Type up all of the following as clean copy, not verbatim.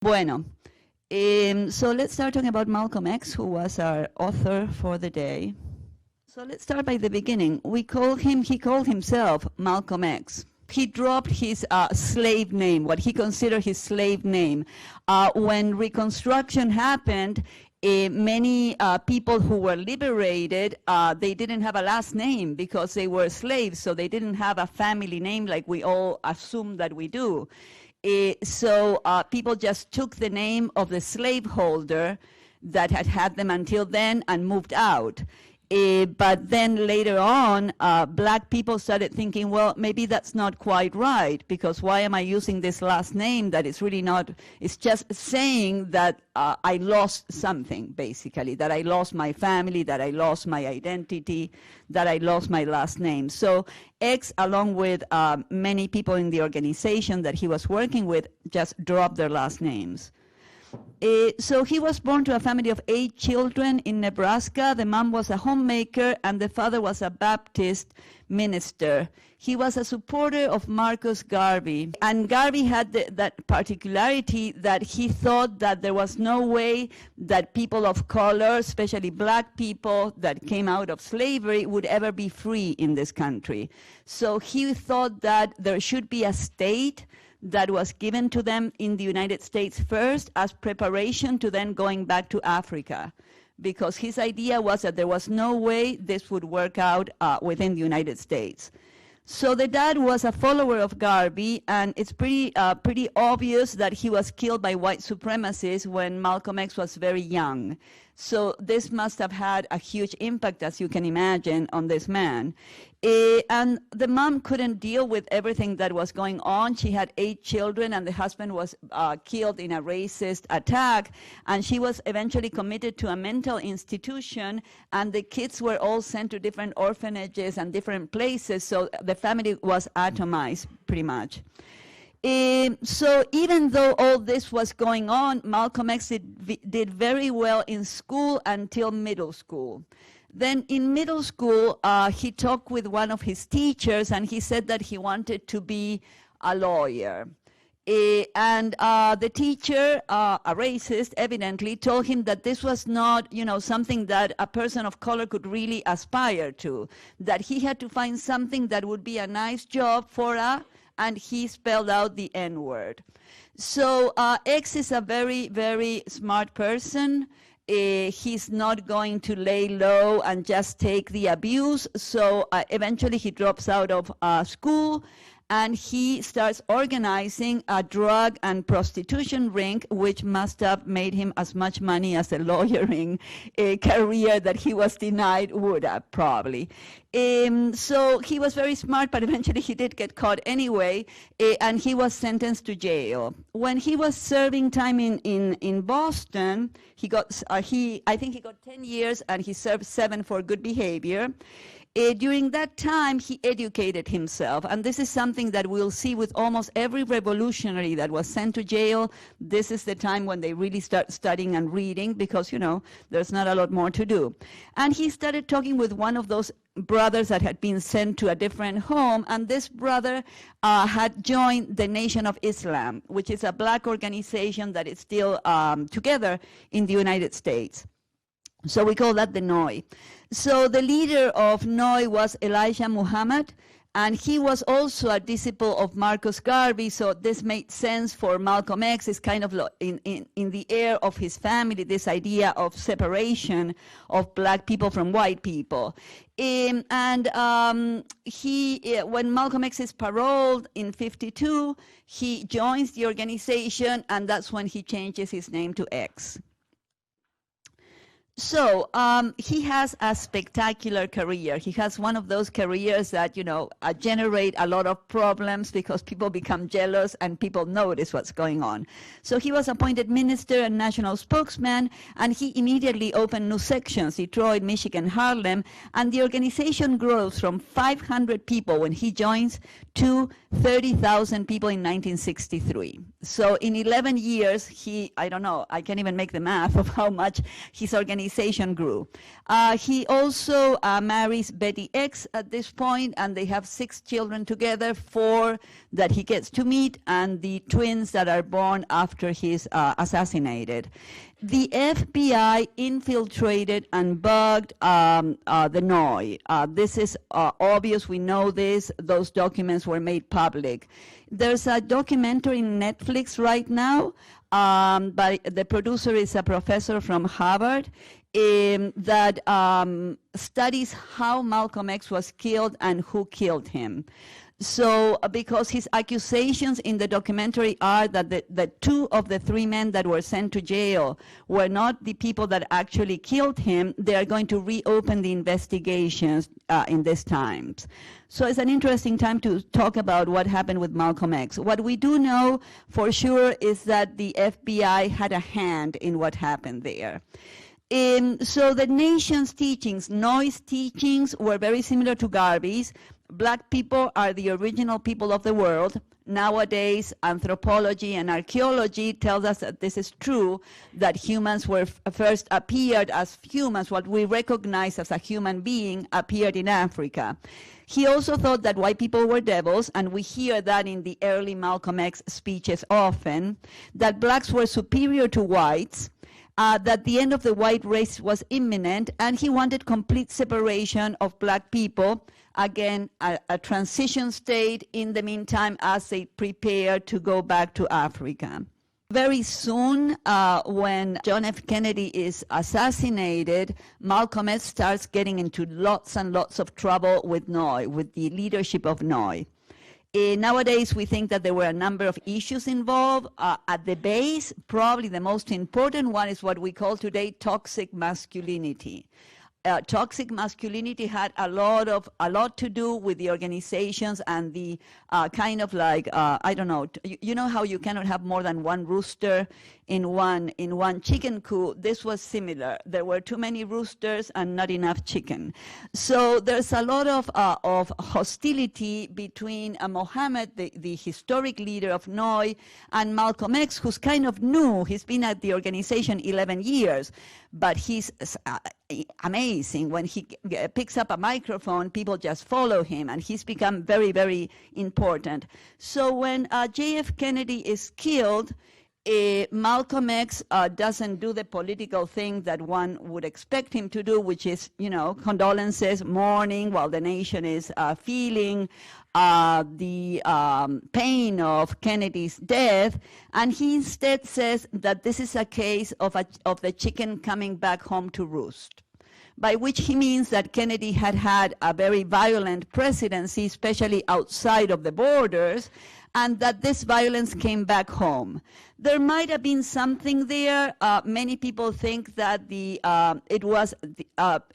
Bueno, so let's start talking about Malcolm X, who was our author for the day. So let's start by the beginning. He called himself Malcolm X. He dropped his slave name, what he considered his slave name. When Reconstruction happened, many people who were liberated, they didn't have a last name because they were slaves, so they didn't have a family name like we all assume that we do. So people just took the name of the slaveholder that had had them until then and moved out. But then later on, black people started thinking, well, maybe that's not quite right, because why am I using this last name that is really not, it's just saying that I lost something, basically, that I lost my family, that I lost my identity, that I lost my last name. So X, along with many people in the organization that he was working with, just dropped their last names. So he was born to a family of 8 children in Nebraska. The mom was a homemaker and the father was a Baptist minister. He was a supporter of Marcus Garvey. And Garvey had that particularity that he thought that there was no way that people of color, especially black people that came out of slavery, would ever be free in this country. So he thought that there should be a state that was given to them in the United States first as preparation to then going back to Africa, because his idea was that there was no way this would work out within the United States. So the dad was a follower of Garvey, and it's pretty obvious that he was killed by white supremacists when Malcolm X was very young. So this must have had a huge impact, as you can imagine, on this man. And the mom couldn't deal with everything that was going on. She had 8 children, and the husband was killed in a racist attack. And she was eventually committed to a mental institution, and the kids were all sent to different orphanages and different places. So the family was atomized, pretty much. So even though all this was going on, Malcolm X did very well in school until middle school. Then in middle school, he talked with one of his teachers, and he said that he wanted to be a lawyer. And the teacher, a racist, evidently told him that this was not, something that a person of color could really aspire to, that he had to find something that would be a nice job for and he spelled out the N-word. So X is a very, very smart person. He's not going to lay low and just take the abuse. So eventually he drops out of school, and he starts organizing a drug and prostitution ring, which must have made him as much money as a lawyering career that he was denied would have, probably. So he was very smart, but eventually he did get caught anyway, and he was sentenced to jail. When he was serving time in Boston, he got I think he got 10 years, and he served 7 for good behavior. During that time, he educated himself, and this is something that we'll see with almost every revolutionary that was sent to jail. This is the time when they really start studying and reading, because, there's not a lot more to do. And he started talking with one of those brothers that had been sent to a different home, and this brother had joined the Nation of Islam, which is a black organization that is still together in the United States. So we call that the NOI. So the leader of NOI was Elijah Muhammad, and he was also a disciple of Marcus Garvey, so this made sense for Malcolm X. It's kind of in the air of his family, this idea of separation of black people from white people. When Malcolm X is paroled in 52, he joins the organization, and that's when he changes his name to X. So he has a spectacular career. He has one of those careers that, generate a lot of problems because people become jealous and people notice what's going on. So he was appointed minister and national spokesman, and he immediately opened new sections, Detroit, Michigan, Harlem, and the organization grows from 500 people when he joins to 30,000 people in 1963. So in 11 years, I don't know, I can't even make the math of how much his organization organization grew. He also marries Betty X at this point, and they have 6 children together, 4 that he gets to meet, and the twins that are born after he's assassinated. The FBI infiltrated and bugged the NOI. This is obvious. We know this. Those documents were made public. There's a documentary in Netflix right now, but the producer is a professor from Harvard that studies how Malcolm X was killed and who killed him. So, because his accusations in the documentary are that the 2 of the 3 men that were sent to jail were not the people that actually killed him, they are going to reopen the investigations in these times. So it's an interesting time to talk about what happened with Malcolm X. What we do know for sure is that the FBI had a hand in what happened there. So the nation's teachings, Noy's teachings, were very similar to Garvey's. Black people are the original people of the world. Nowadays, anthropology and archaeology tells us that this is true, that humans were first appeared as humans. What we recognize as a human being appeared in Africa. He also thought that white people were devils, and we hear that in the early Malcolm X speeches often, that blacks were superior to whites, that the end of the white race was imminent, and he wanted complete separation of black people. Again, a transition state in the meantime as they prepare to go back to Africa. Very soon, when John F. Kennedy is assassinated, Malcolm X starts getting into lots and lots of trouble with NOI, with the leadership of NOI. Nowadays, we think that there were a number of issues involved. At the base, probably the most important one is what we call today toxic masculinity. Toxic masculinity had a lot to do with the organizations and the kind of like I don't know. You know how you cannot have more than one rooster in one chicken coop. This was similar. There were too many roosters and not enough chicken. So there's a lot of hostility between Mohammed, the historic leader of NOI, and Malcolm X, who's kind of new. He's been at the organization 11 years, but he's amazing. When he picks up a microphone, people just follow him, and he's become very, very important. So when JF Kennedy is killed, Malcolm X doesn't do the political thing that one would expect him to do, which is, condolences, mourning, while the nation is feeling the pain of Kennedy's death. And he instead says that this is a case of the chicken coming back home to roost, by which he means that Kennedy had a very violent presidency, especially outside of the borders, and that this violence came back home. There might have been something there. Many people think that it was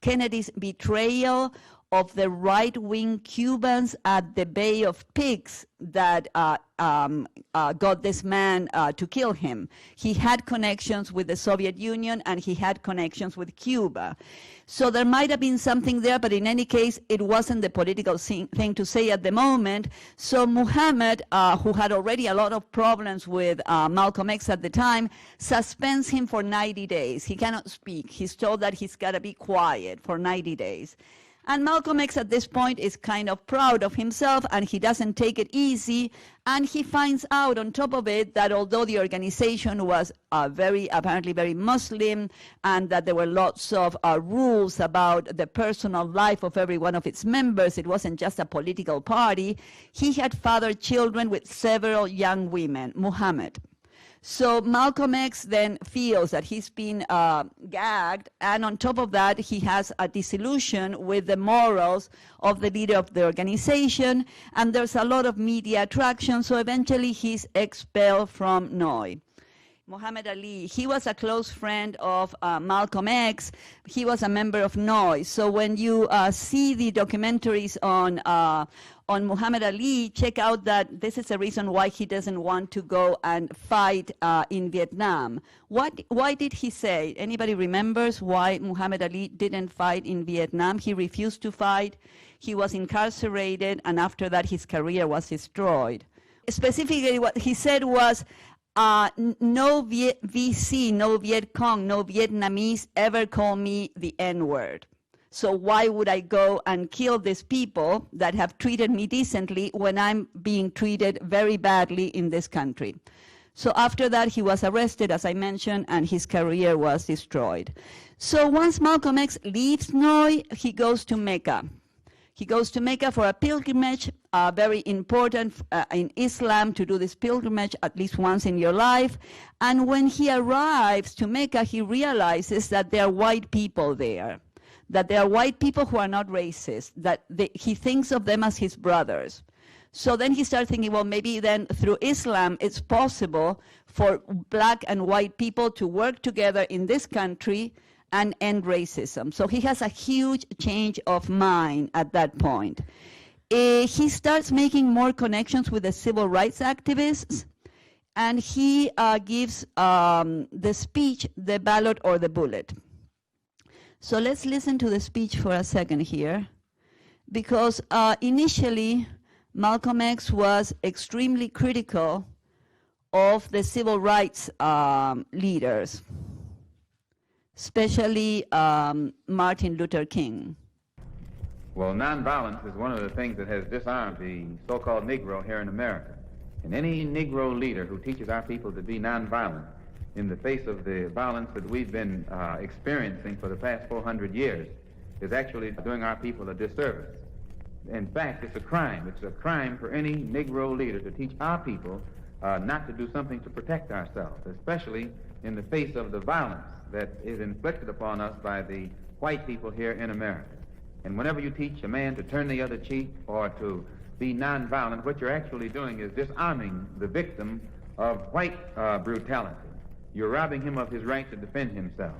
Kennedy's betrayal of the right-wing Cubans at the Bay of Pigs that got this man to kill him. He had connections with the Soviet Union, and he had connections with Cuba. So there might have been something there, but in any case, it wasn't the political thing to say at the moment. So Muhammad, who had already a lot of problems with Malcolm X at the time, suspends him for 90 days. He cannot speak. He's told that he's got to be quiet for 90 days. And Malcolm X at this point is kind of proud of himself, and he doesn't take it easy. And he finds out on top of it that although the organization was apparently very Muslim, and that there were lots of rules about the personal life of every one of its members, it wasn't just a political party, he had fathered children with several young women, Muhammad. So Malcolm X then feels that he's been gagged, and on top of that, he has a disillusion with the morals of the leader of the organization, and there's a lot of media attraction, so eventually he's expelled from NOI. Muhammad Ali, he was a close friend of Malcolm X. He was a member of NOI. So when you see the documentaries on Muhammad Ali, check out that this is a reason why he doesn't want to go and fight in Vietnam. Why did he say? Anybody remembers why Muhammad Ali didn't fight in Vietnam? He refused to fight. He was incarcerated, and after that his career was destroyed. Specifically, what he said was, no VC, no Viet Cong, no Vietnamese ever call me the N-word. So why would I go and kill these people that have treated me decently when I'm being treated very badly in this country? So after that, he was arrested, as I mentioned, and his career was destroyed. So once Malcolm X leaves Hanoi, he goes to Mecca. He goes to Mecca for a pilgrimage, very important in Islam to do this pilgrimage at least once in your life. And when he arrives to Mecca, he realizes that there are white people there, that there are white people who are not racist, that he thinks of them as his brothers. So then he started thinking, well, maybe then through Islam, it's possible for black and white people to work together in this country and end racism. So he has a huge change of mind at that point. He starts making more connections with the civil rights activists, and he gives the speech, The Ballot or the Bullet. So let's listen to the speech for a second here, because initially Malcolm X was extremely critical of the civil rights leaders, especially Martin Luther King. Well, nonviolence is one of the things that has disarmed the so-called Negro here in America. And any Negro leader who teaches our people to be nonviolent in the face of the violence that we've been experiencing for the past 400 years is actually doing our people a disservice. In fact, it's a crime. It's a crime for any Negro leader to teach our people not to do something to protect ourselves, especially in the face of the violence that is inflicted upon us by the white people here in America. And whenever you teach a man to turn the other cheek or to be nonviolent, what you're actually doing is disarming the victim of white brutality. You're robbing him of his right to defend himself.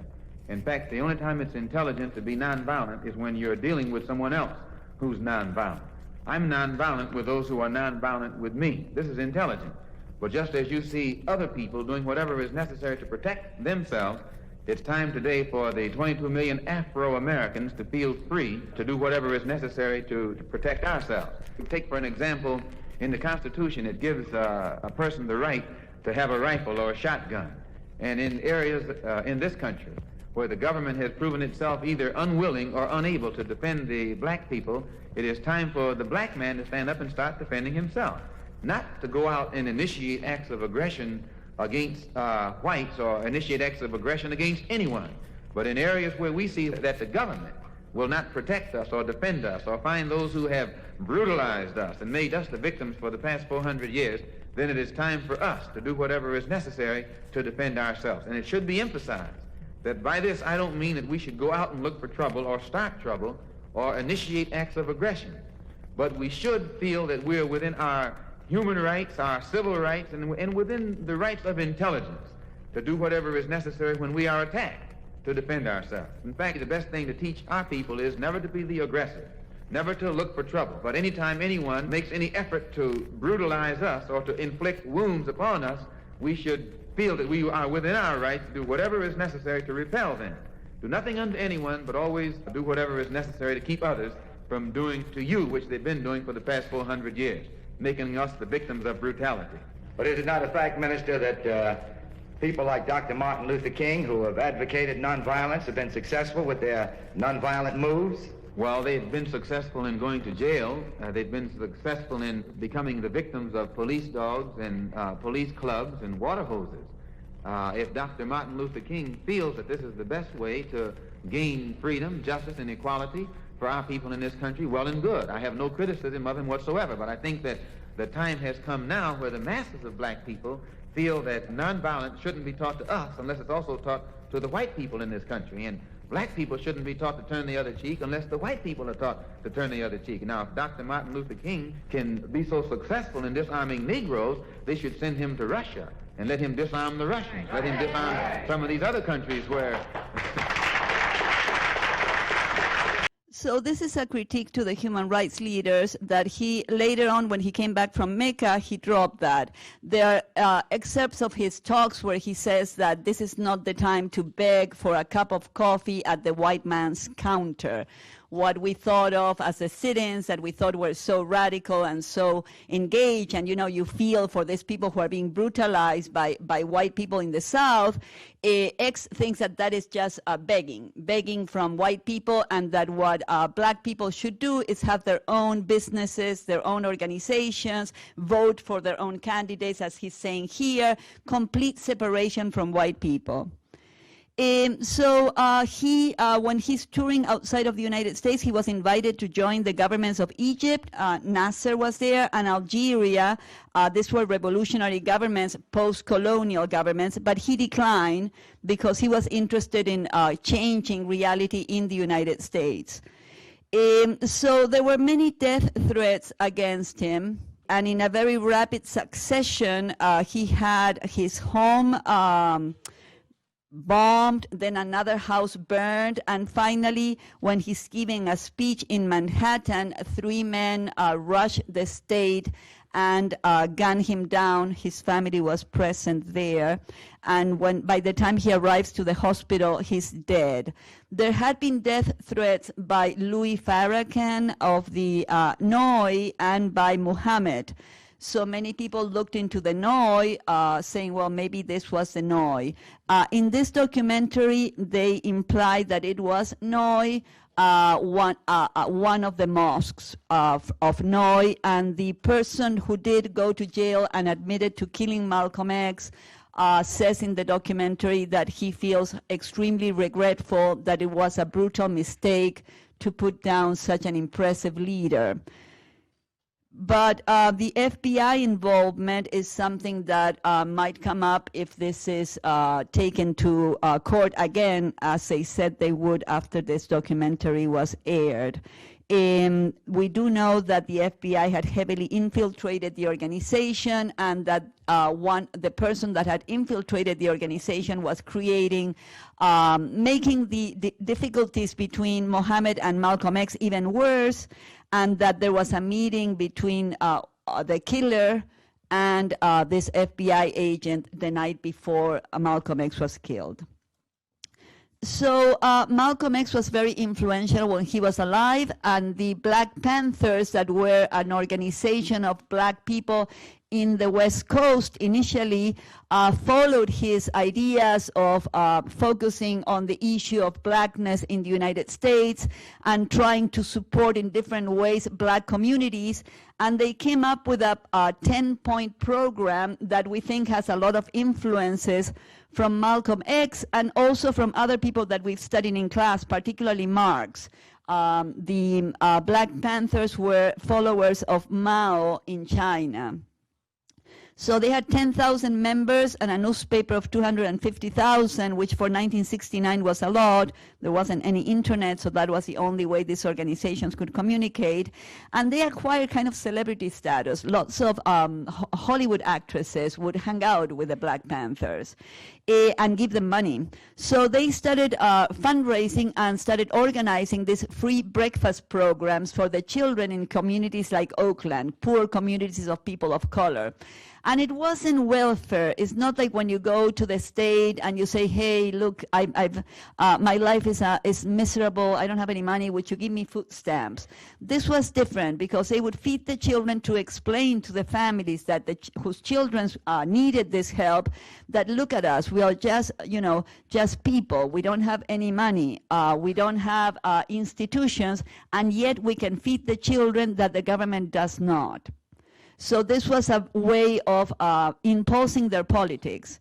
In fact, the only time it's intelligent to be nonviolent is when you're dealing with someone else who's nonviolent. I'm nonviolent with those who are nonviolent with me. This is intelligent. But just as you see other people doing whatever is necessary to protect themselves, it's time today for the 22 million Afro-Americans to feel free to do whatever is necessary to protect ourselves. Take, for an example, in the Constitution, it gives a person the right to have a rifle or a shotgun. And in areas in this country where the government has proven itself either unwilling or unable to defend the black people, it is time for the black man to stand up and start defending himself. Not to go out and initiate acts of aggression against whites or initiate acts of aggression against anyone. But in areas where we see that the government will not protect us or defend us or find those who have brutalized us and made us the victims for the past 400 years, then it is time for us to do whatever is necessary to defend ourselves. And it should be emphasized that by this I don't mean that we should go out and look for trouble or start trouble or initiate acts of aggression. But we should feel that we're within our human rights, our civil rights, and within the rights of intelligence to do whatever is necessary when we are attacked to defend ourselves. In fact, the best thing to teach our people is never to be the aggressor, never to look for trouble. But anytime anyone makes any effort to brutalize us or to inflict wounds upon us, we should feel that we are within our rights to do whatever is necessary to repel them. Do nothing unto anyone, but always do whatever is necessary to keep others from doing to you, which they've been doing for the past 400 years, making us the victims of brutality. But is it not a fact, Minister, that people like Dr. Martin Luther King, who have advocated nonviolence, have been successful with their nonviolent moves? Well, they've been successful in going to jail. They've been successful in becoming the victims of police dogs and police clubs and water hoses. If Dr. Martin Luther King feels that this is the best way to gain freedom, justice, and equality for our people in this country, well and good. I have no criticism of him whatsoever, but I think that the time has come now where the masses of black people feel that nonviolence shouldn't be taught to us unless it's also taught to the white people in this country. And black people shouldn't be taught to turn the other cheek unless the white people are taught to turn the other cheek. Now, if Dr. Martin Luther King can be so successful in disarming Negroes, they should send him to Russia and let him disarm the Russians. Let him disarm some of these other countries where... So this is a critique to the human rights leaders that he, later on when he came back from Mecca, he dropped that. There are excerpts of his talks where he says that this is not the time to beg for a cup of coffee at the white man's counter. what we thought of as the sit-ins that we thought were so radical and so engaged. And, you feel for these people who are being brutalized by white people in the South. X thinks that is just begging from white people, and that what black people should do is have their own businesses, their own organizations, vote for their own candidates, as he's saying here, complete separation from white people. So when he's touring outside of the United States, he was invited to join the governments of Egypt. Nasser was there, and Algeria. These were revolutionary governments, post-colonial governments, but he declined because he was interested in changing reality in the United States. So there were many death threats against him. And in a very rapid succession, he had his home bombed, then another house burned, and finally, when he's giving a speech in Manhattan, 3 men rushed the state and gunned him down. His family was present there, and by the time he arrives to the hospital, he's dead. There had been death threats by Louis Farrakhan of the NOI and by Muhammad. So many people looked into the NOI, saying, well, maybe this was the NOI. In this documentary, they implied that it was NOI, one of the mosques of NOI, and the person who did go to jail and admitted to killing Malcolm X says in the documentary that he feels extremely regretful, that it was a brutal mistake to put down such an impressive leader. But the FBI involvement is something that might come up if this is taken to court again, as they said they would after this documentary was aired. We do know that the FBI had heavily infiltrated the organization, and that the person that had infiltrated the organization was creating, making the difficulties between Mohammed and Malcolm X even worse, and that there was a meeting between the killer and this FBI agent the night before Malcolm X was killed. So Malcolm X was very influential when he was alive, and the Black Panthers, that were an organization of black people in the West Coast, initially followed his ideas of focusing on the issue of blackness in the United States and trying to support in different ways black communities. And they came up with a 10-point program that we think has a lot of influences from Malcolm X and also from other people that we've studied in class, particularly Marx. The Black Panthers were followers of Mao in China. So they had 10,000 members and a newspaper of 250,000, which for 1969 was a lot. There wasn't any internet, so that was the only way these organizations could communicate. And they acquired kind of celebrity status. Lots of Hollywood actresses would hang out with the Black Panthers and give them money. So they started fundraising and started organizing these free breakfast programs for the children in communities like Oakland, poor communities of people of color. And it wasn't welfare. It's not like when you go to the state and you say, hey, look, my life is miserable. I don't have any money. Would you give me food stamps? This was different because they would feed the children to explain to the families that whose children needed this help, that look at us. We are just people. We don't have any money. We don't have institutions, and yet we can feed the children that the government does not. So this was a way of imposing their politics.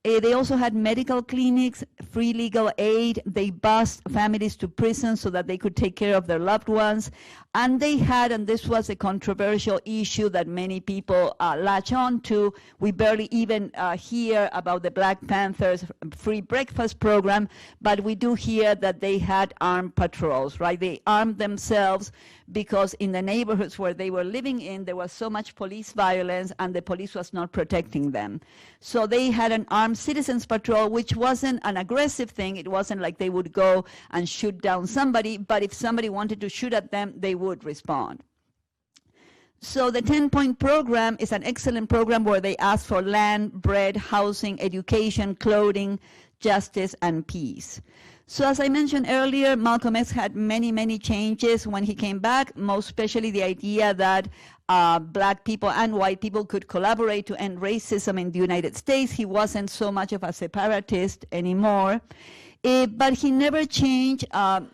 They also had medical clinics, free legal aid. They bused families to prison so that they could take care of their loved ones. And they had, and this was a controversial issue that many people latch on to, we barely even hear about the Black Panthers free breakfast program, but we do hear that they had armed patrols, right? They armed themselves because in the neighborhoods where they were living in, there was so much police violence and the police was not protecting them. So they had an armed citizens patrol, which wasn't an aggressive thing. It wasn't like they would go and shoot down somebody, but if somebody wanted to shoot at them, they would respond. So the 10-point program is an excellent program where they ask for land, bread, housing, education, clothing, justice, and peace. So as I mentioned earlier, Malcolm X had many, many changes when he came back, most especially the idea that black people and white people could collaborate to end racism in the United States. He wasn't so much of a separatist anymore. But he never changed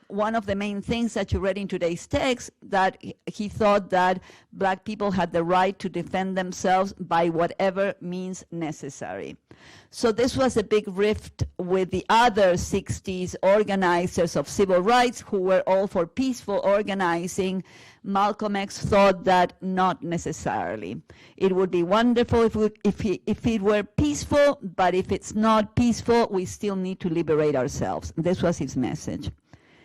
one of the main things that you read in today's text, that he thought that black people had the right to defend themselves by whatever means necessary. So this was a big rift with the other 60s organizers of civil rights who were all for peaceful organizing. Malcolm X thought that not necessarily. It would be wonderful if it were peaceful, but if it's not peaceful, we still need to liberate ourselves. This was his message.